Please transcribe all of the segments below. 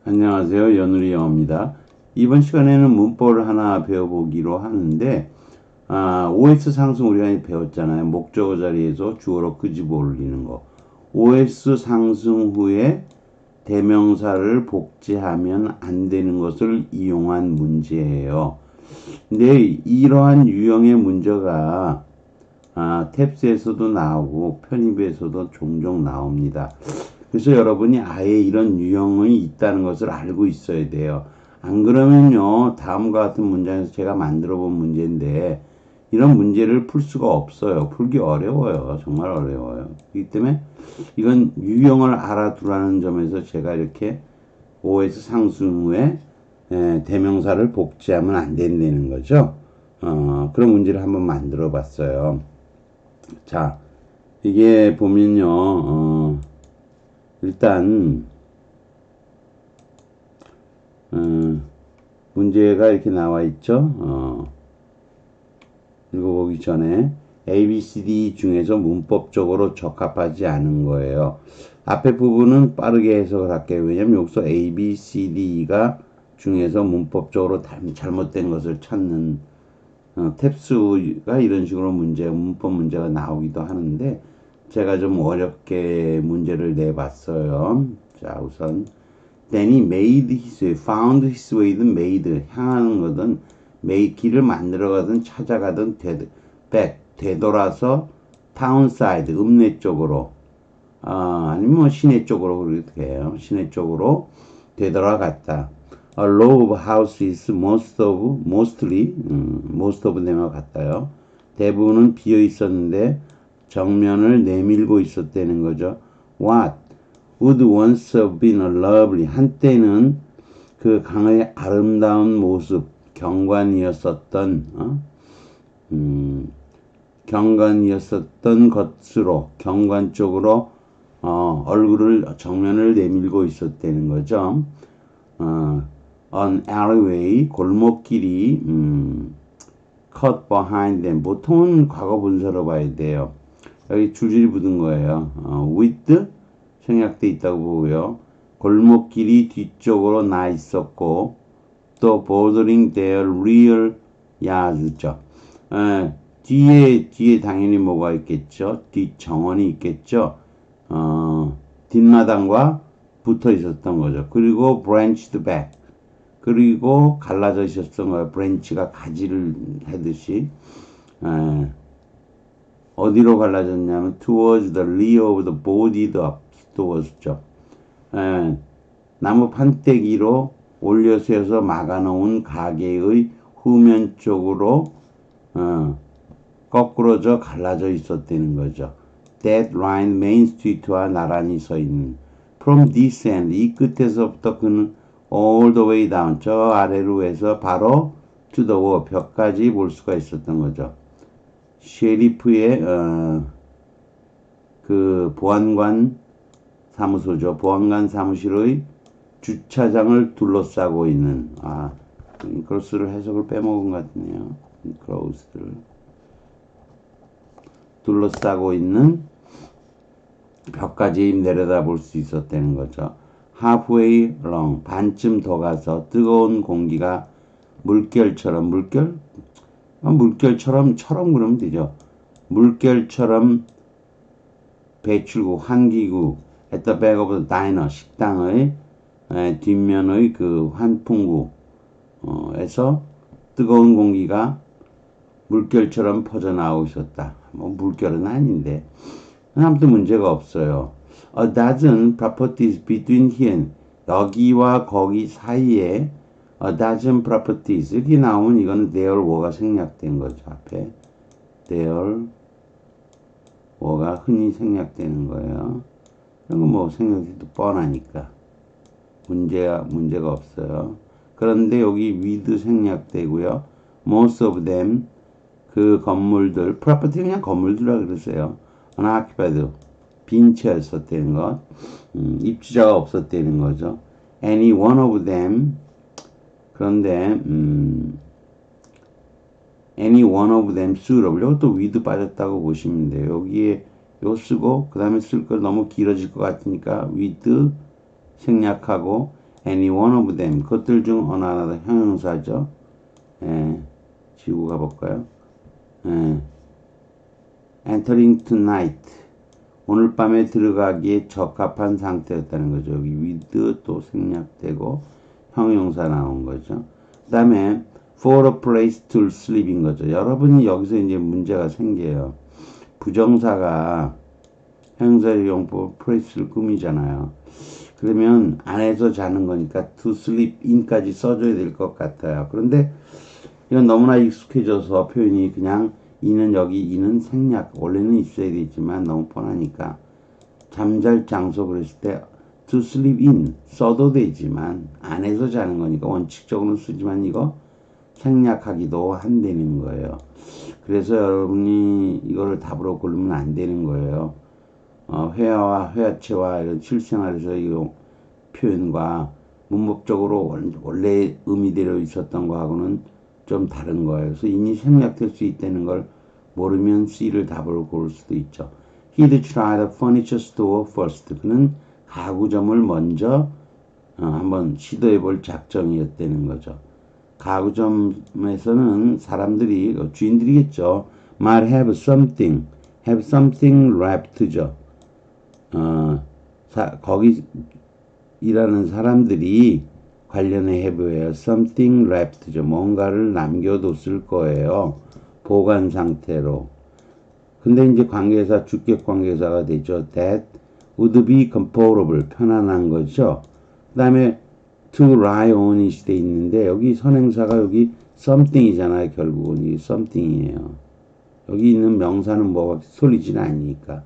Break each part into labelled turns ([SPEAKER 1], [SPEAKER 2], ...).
[SPEAKER 1] 안녕하세요. 연우리 영어입니다. 이번 시간에는 문법을 하나 배워보기로 하는데, OS 상승 우리가 배웠잖아요. 목적어 자리에서 주어로 끄집어 올리는 거. OS 상승 후에 대명사를 복제하면 안 되는 것을 이용한 문제예요. 근데 이러한 유형의 문제가 탭스에서도 나오고 편입에서도 종종 나옵니다. 그래서 여러분이 아예 이런 유형이 있다는 것을 알고 있어야 돼요. 안 그러면요, 다음과 같은 문장에서 제가 만들어 본 문제인데, 이런 문제를 풀 수가 없어요. 풀기 어려워요. 정말 어려워요. 그렇기 때문에 이건 유형을 알아두라는 점에서 제가 이렇게 OS 상승 후에 대명사를 복제하면 안 된다는 거죠. 그런 문제를 한번 만들어 봤어요. 자, 이게 보면요, 일단 문제가 이렇게 나와 있죠. 읽어보기 전에 A, B, C, D 중에서 문법적으로 적합하지 않은 거예요. 앞에 부분은 빠르게 해석을 할게요. 왜냐면 여기서 A, B, C, D가 중에서 문법적으로 잘못된 것을 찾는 탭스가 이런 식으로 문법 문제가 나오기도 하는데 제가 좀 어렵게 문제를 내봤어요. 자, 우선 Then he made his way, found his way든 made, 향하는 거든 길을 만들어가든 찾아가든 back, 되돌아서 townside, 읍내 쪽으로 아니면 뭐 시내 쪽으로 그렇게 돼요. 시내 쪽으로 되돌아갔다. A row of houses, mostly, most of them과 같아요. 대부분은 비어 있었는데 정면을 내밀고 있었다는 거죠. What would once have been a lovely, 한때는 그 강의 아름다운 모습, 경관이었었던 것으로, 경관 쪽으로 정면을 내밀고 있었다는 거죠. An alleyway, 골목길이 cut behind them. 보통은 과거 분사로 봐야 돼요. 여기 줄줄이 붙은 거예요. with 생략돼 있다고 보고요. 골목길이 뒤쪽으로 나 있었고 또 bordering their rear yards죠. 뒤에 당연히 뭐가 있겠죠? 뒷정원이 있겠죠. 뒷마당과 붙어 있었던 거죠. 그리고 branched back. 그리고 갈라져 있었던 거예요. 브랜치가 가지를 하듯이. 어디로 갈라졌냐면 towards the rear of the boarded up stores죠. 나무 판때기로 올려서서 막아놓은 가게의 후면 쪽으로 거꾸로져 갈라져 있었다는 거죠. That line Main Street와 나란히 서 있는. From this end, 이 끝에서부터 그는 all the way down, 저 아래로 해서 바로 to the wall, 벽까지 볼 수가 있었던 거죠. 셰리프의 그 보안관 사무소죠. 보안관 사무실의 주차장을 둘러싸고 있는 크로스를 해석을 빼먹은 것 같네요. 크로스를 둘러싸고 있는 벽까지 내려다볼 수 있었다는 거죠. halfway along, 반쯤 더 가서 뜨거운 공기가 물결처럼 그러면 되죠. 물결처럼 배출구, 환기구 at the back of the diner, 식당의 뒷면의 그 환풍구에서 뜨거운 공기가 물결처럼 퍼져나오고 있었다. 뭐 물결은 아닌데 아무튼 문제가 없어요. A dozen properties between here, 여기와 거기 사이에 a dozen properties, 여기 나오면 이거는 there were가 생략된 거죠. 앞에 there were가 흔히 생략되는 거예요. 이런 거 뭐 생략해도 뻔하니까 문제가 없어요. 그런데 여기 with 생략되고요. most of them, 그 건물들, property 그냥 건물들이라 그러세요. unoccupied, 빈 채였었다는 것, 입주자가 없었다는 거죠. any one of them, 그런데 any one of them suitable, 이것도 with 빠졌다고 보시면 돼요. 여기에 요 쓰고 그 다음에 쓸 걸 너무 길어질 것 같으니까 with 생략하고 any one of them. 그것들 중 어느 하나도 형용사죠. 예, 지우고 가볼까요? 예, entering tonight. 오늘 밤에 들어가기에 적합한 상태였다는 거죠. 여기 with 또 생략되고 형용사 나온 거죠. 그 다음에 for a place to sleep인 거죠. 여러분이 여기서 이제 문제가 생겨요. 부정사가 형용사 용법 place를 꾸미잖아요. 그러면 안에서 자는 거니까 to sleep in까지 써줘야 될 것 같아요. 그런데 이건 너무나 익숙해져서 표현이 그냥 이는 여기 이는 생략 원래는 있어야 되지만 너무 뻔하니까 잠잘 장소 그랬을 때 to sleep in 써도 되지만 안에서 자는 거니까 원칙적으로는 쓰지만 이거 생략하기도 한다는 거예요. 그래서 여러분이 이거를 답으로 고르면 안 되는 거예요. 회화와 회화체와 이런 실생활에서 이 표현과 문법적으로 원래 의미대로 있었던 거하고는 좀 다른 거예요. 그래서 인이 생략될 수 있다는 걸 모르면 C를 답으로 고를 수도 있죠. He'd try the furniture store first. 그는 가구점을 먼저 한번 시도해 볼 작정이었다는 거죠. 가구점에서는 사람들이 주인들이겠죠. might have something wrapped죠. 거기 일하는 사람들이 관련해 해보예요. something wrapped죠. 뭔가를 남겨뒀을 거예요. 보관 상태로. 근데 이제 관계사, 주격 관계사가 되죠. that would be comfortable. 편안한 거죠. 그 다음에 to lie on it이 돼 있는데 여기 선행사가 여기 something이잖아요. 결국은 이게 something이에요. 여기 있는 명사는 뭐가 쏠리지는 않으니까.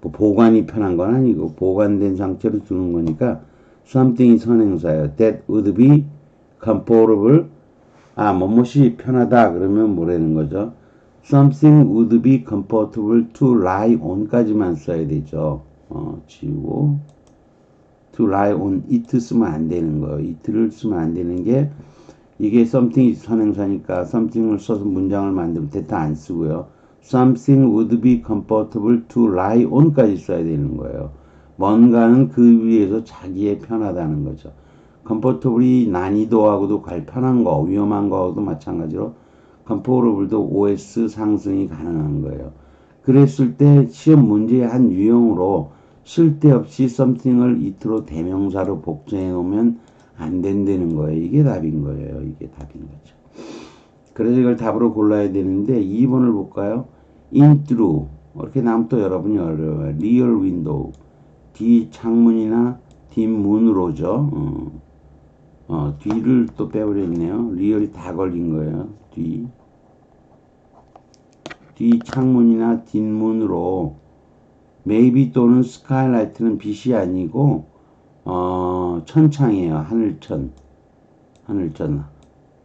[SPEAKER 1] 뭐 보관이 편한 건 아니고 보관된 상태로 두는 거니까 something이 선행사예요. that would be comfortable. 뭐뭇이 편하다 그러면 뭐라는 거죠? something would be comfortable to lie on까지만 써야 되죠. 지우고 to lie on it 쓰면 안 되는 거예요. it를 쓰면 안 되는 게 이게 something이 선행사니까 something을 써서 문장을 만들면 대타 안 쓰고요. something would be comfortable to lie on까지 써야 되는 거예요. 뭔가는 그 위에서 자기의 편하다는 거죠. comfortable이 난이도하고도 편한 거, 위험한 거하고도 마찬가지로 comfortable도 OS 상승이 가능한 거예요. 그랬을 때 시험 문제의 한 유형으로 쓸데없이 something을 it로 대명사로 복제해 놓으면 안 된다는 거예요. 이게 답인 거예요. 이게 답인 거죠. 그래서 이걸 답으로 골라야 되는데 2번을 볼까요? in through 이렇게 나오면 또 여러분이 어려워요. rear window 뒤 창문이나 뒷문으로죠. 뒤를 또 빼버렸네요. 리얼이 다 걸린 거예요. 뒤 창문이나 뒷문으로 maybe 또는 skylight는 빛이 아니고 천창이에요. 하늘천.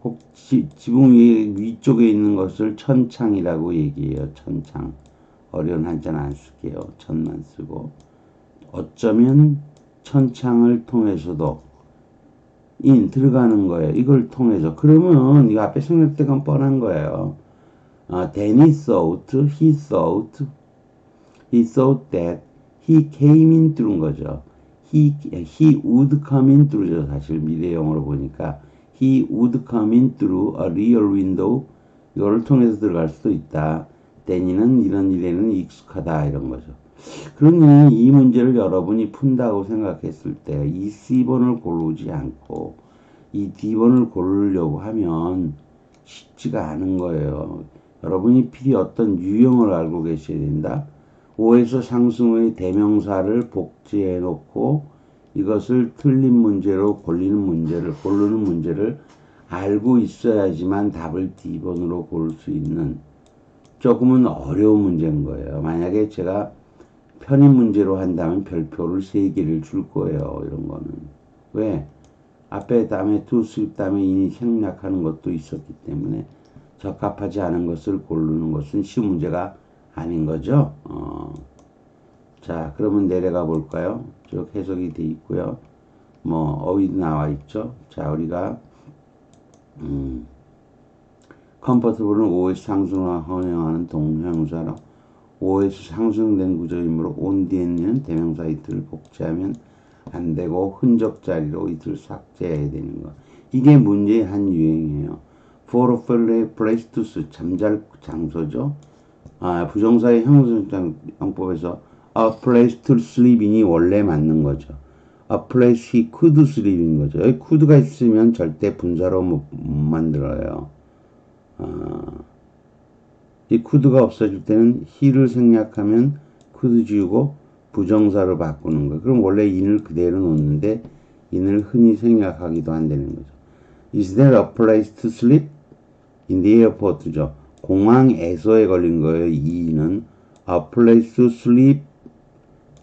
[SPEAKER 1] 혹 지붕 위쪽에 있는 것을 천창이라고 얘기해요. 천창. 어려운 한자는 안 쓸게요. 천만 쓰고. 어쩌면 천창을 통해서도 들어가는 거예요. 이걸 통해서. 그러면 이거 앞에 생략된 건 뻔한 거예요. Then he thought that he came in through 거죠. he would come in through죠. 사실 미래형으로 보니까 he would come in through a rear window. 이거를 통해서 들어갈 수도 있다. Then이는 이런 일에는 익숙하다 이런 거죠. 그러니 이 문제를 여러분이 푼다고 생각했을 때 이 C번을 고르지 않고 이 D번을 고르려고 하면 쉽지가 않은 거예요. 여러분이 필히 어떤 유형을 알고 계셔야 된다. 5에서 상승의 대명사를 복제해 놓고 이것을 틀린 문제로 고르는 문제를 알고 있어야지만 답을 D번으로 고를 수 있는 조금은 어려운 문제인 거예요. 만약에 제가 편입 문제로 한다면 별표를 3개를 줄 거예요. 이런 거는. 왜? 앞에 다음에 to sleep 다음에 in이 생략하는 것도 있었기 때문에 적합하지 않은 것을 고르는 것은 쉬운 문제가 아닌 거죠. 자, 그러면 내려가 볼까요? 쭉 해석이 돼 있고요. 어휘도 나와 있죠. 자, 우리가 comfortable은 OS 상승화 헌행하는 동형사로 OS 상승된 구조이므로 on 뒤에 있는 대명사 it를 복제하면 안 되고 흔적 자리로 이틀 삭제해야 되는 거. 이게 문제의 한 유형이에요. for a place to sleep, 잠잘 장소죠. 부정사의 형용사용법에서 a place to sleep이 원래 맞는 거죠. a place he could sleep인 거죠. 여기 could가 있으면 절대 분사로 못 만들어요. 이 could가 없어질 때는 he를 생략하면 could 지우고 부정사로 바꾸는 거예요. 그럼 원래 in을 그대로 놓는데 in을 흔히 생략하기도 한다는 거죠. Is there a place to sleep? in the airport죠. 공항에서에 걸린 거예요. 이는 a place to sleep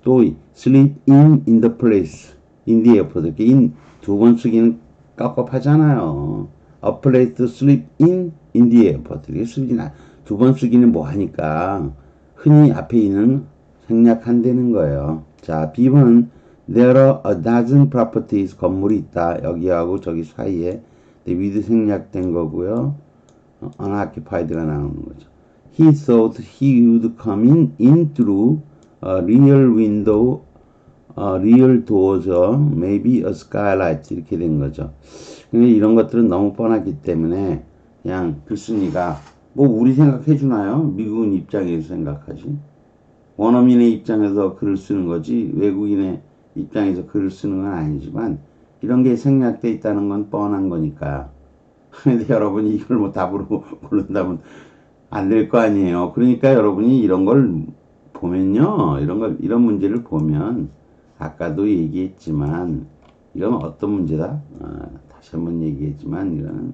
[SPEAKER 1] 또 sleep in the place in the airport 이렇게 in 두 번 쓰기는 깝깝하잖아요. a place to sleep in the airport 이렇게 쓰기는 두 번 쓰기는 뭐 하니까 흔히 앞에 있는 생략한다는 거예요. 자, B번 there are a dozen properties 건물이 있다. 여기하고 저기 사이에 with 생략된 거고요. unoccupied가 나오는 거죠. He thought he would come in through a rear window, rear doors, maybe a skylight 이렇게 된 거죠. 근데 이런 것들은 너무 뻔하기 때문에 그냥 글쓴이가 뭐 우리 생각해 주나요? 미국인 입장에서 생각하지. 원어민의 입장에서 글을 쓰는 거지 외국인의 입장에서 글을 쓰는 건 아니지만 이런 게 생략돼 있다는 건 뻔한 거니까. 근데 여러분이 이걸 뭐 답으로 고른다면 안 될 거 아니에요. 그러니까 여러분이 이런 걸 보면요. 이런 문제를 보면 아까도 얘기했지만 이건 어떤 문제다? 다시 한번 얘기했지만 이거는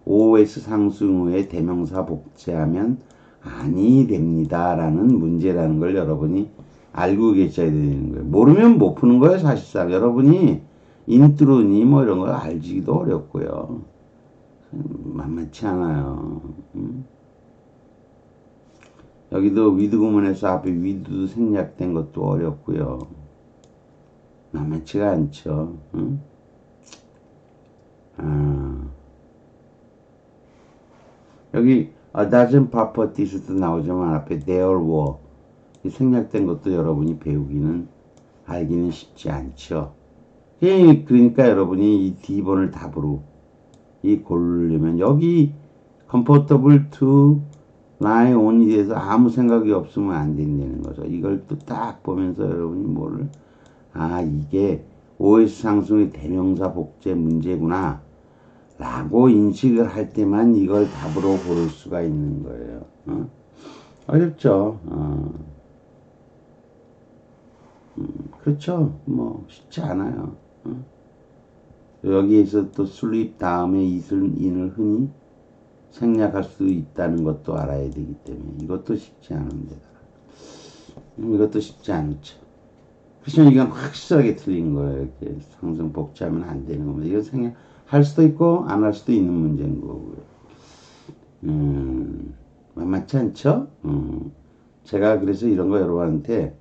[SPEAKER 1] OS 상승 후에 대명사 복제하면 아니 됩니다. 라는 문제라는 걸 여러분이 알고 계셔야 되는 거예요. 모르면 못 푸는 거예요. 사실상 여러분이 인트로니 뭐 이런 거 알지도 어렵고요. 만만치 않아요. 여기도 위드 구문에서 앞에 위드도 생략된 것도 어렵고요. 만만치가 않죠. 여기 a dozen properties도 나오지만 앞에 there were 이 생략된 것도 여러분이 배우기는 알기는 쉽지 않죠. 그러니까 여러분이 이 D번을 답으로 이 고르려면 여기 comfortable to lie on에 대해서 아무 생각이 없으면 안 된다는 거죠. 이걸 또 딱 보면서 여러분이 뭐를 이게 OS 상승의 대명사 복제 문제구나 라고 인식을 할 때만 이걸 답으로 고를 수가 있는 거예요. 어렵죠. 그렇죠. 뭐 쉽지 않아요. 여기에서 또 sleep 다음에 in을 흔히 생략할 수 있다는 것도 알아야 되기 때문에 이것도 쉽지 않은데 이것도 쉽지 않죠. 그렇지만 이건 확실하게 틀린 거예요. 이렇게 상승 복제하면 안 되는 겁니다. 이거 생략할 수도 있고 안 할 수도 있는 문제인 거고요. 만만치 않죠? 제가 그래서 이런 거 여러분한테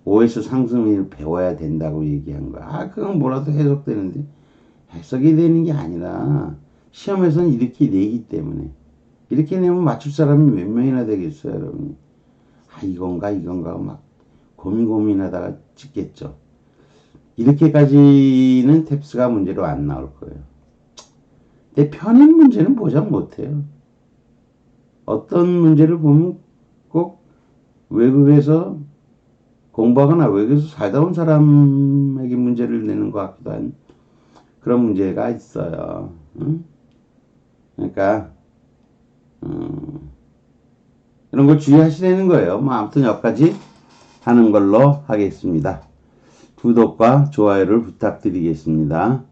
[SPEAKER 1] OS 상승을 배워야 된다고 얘기한 거야. 그건 뭐라도 해석되는데 해석이 되는 게 아니라 시험에서는 이렇게 내기 때문에 이렇게 내면 맞출 사람이 몇 명이나 되겠어요, 여러분. 이건가 막 고민하다가 찍겠죠. 이렇게까지는 탭스가 문제로 안 나올 거예요. 근데 편인 문제는 보장 못해요. 어떤 문제를 보면 꼭 외국에서 공부하거나 외국에서 살다 온 사람에게 문제를 내는 것 같기도 한 그런 문제가 있어요. 그러니까 이런 걸 주의하시라는 거예요. 뭐 아무튼 여기까지 하는 걸로 하겠습니다. 구독과 좋아요를 부탁드리겠습니다.